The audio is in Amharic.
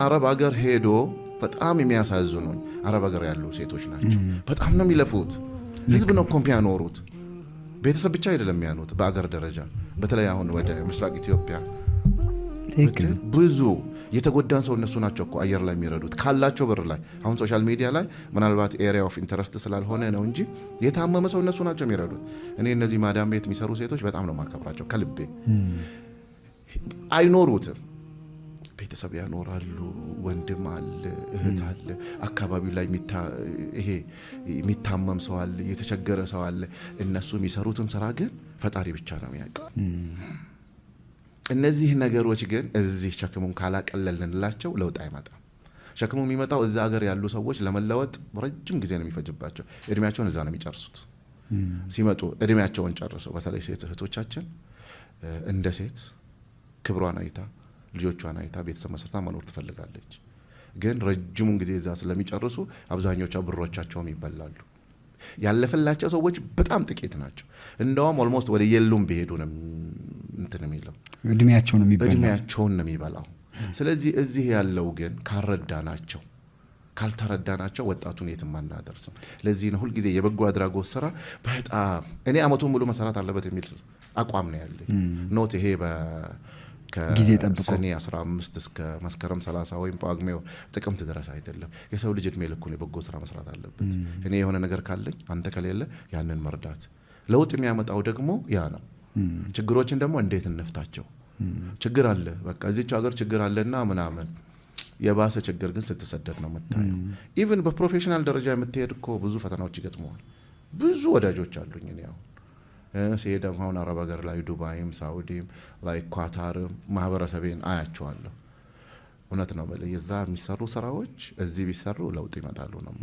አረብ ሀገር ሄዶ በጣም የሚያሳዝኑኝ አረብ ሀገር ያሉ ሴቶች ናቸው። በጣም ነው የሚለፉት። ህዝብ ነው ኮምፒያኖሩት ቤተሰብ ብቻ አይደለም ያኑት በአገር ደረጃ በተለይ አሁን ወደ ምስራቅ ኢትዮጵያ ብዙ የተጎዳን ሰው እነሱ ናቸው እኮ አየር ላይ የሚረዱት ካላቸው ብር ላይ አሁን ሶሻል ሚዲያ ላይ ምናልባት ኤሪያ ኦፍ ኢንተረስት ስላልሆነ ነው እንጂ የታመመ ሰው እነሱ ናቸው የሚረዱት። እኔ እነዚህ ማዳም ቤት የሚሰሩ ሴቶች በጣም ነው ማከብራቸው ከልቤ። አይኖሩትም ቤተሰብ ያኖራሉ፣ ወንድም አለ፣ እህት አለ፣ አካባቢው ላይ ይሄ የሚታመም ሰው አለ፣ የተቸገረ ሰው አለ። እነሱ የሚሰሩትን ስራ ግን ፈጣሪ ብቻ ነው የሚያውቀው። እነዚህ ነገሮች ግን እዚህ ሸክሙን ካላቀለልንላቸው ለውጥ አይመጣም። ሸክሙ የሚመጣው እዛ ሀገር ያሉ ሰዎች ለመለወጥ ረጅም ጊዜ ነው የሚፈጅባቸው። እድሜያቸውን እዛ ነው የሚጨርሱት። ሲመጡ እድሜያቸውን ጨርሰው በተለይ ሴት እህቶቻችን እንደ ሴት ክብሯን አይታ ልጆቿን አይታ ቤተሰብ መስርታ መኖር ትፈልጋለች። ግን ረጅሙን ጊዜ እዛ ስለሚጨርሱ አብዛኞቹ ብሮቻቸውም ይበላሉ። ያለፈላቸው ሰዎች በጣም ጥቂት ናቸው። እንደውም ኦልሞስት ወደ የሉም ቢሄዱ ነው እንትን የሚለው እድሜያቸውን ነው የሚበላው። ስለዚህ እዚህ ያለው ግን ካልረዳናቸው ካልተረዳናቸው ወጣቱን የትም አናደርስም። ለዚህ ነው ሁሉ ጊዜ የበጎ አድራጎት ስራ በጣም እኔ አመቱን ሙሉ መሰራት አለበት የሚል አቋም ነው ያለኝ። ኖት ይሄ ጊዜ ጠብቆ ሰኔ 15 እስከ መስከረም 30 ወይም ጳጉሜ ጥቅምት ድረስ አይደለም። የሰው ልጅ እድሜ ልኩን የበጎ ስራ መስራት አለበት። እኔ የሆነ ነገር ካለኝ አንተ ከሌለ ያንን መርዳት ለውጥ የሚያመጣው ደግሞ ያ ነው። ችግሮችን ደግሞ እንዴት እንፍታቸው? ችግር አለ በቃ እዚህች ሀገር ችግር አለና ምናምን የባሰ ችግር ግን ስትሰደድ ነው የምታየው። ኢቭን በፕሮፌሽናል ደረጃ የምትሄድ እኮ ብዙ ፈተናዎች ይገጥመዋል። ብዙ ወዳጆች አሉኝ እኔ አሁን ሲሄድ አሁን አረብ ሀገር ላይ ዱባይም ሳውዲም ላይ ኳታርም ማህበረሰቤን አያቸዋለሁ። እውነት ነው በለ የዛ የሚሰሩ ስራዎች እዚህ ቢሰሩ ለውጥ ይመጣሉ ነው።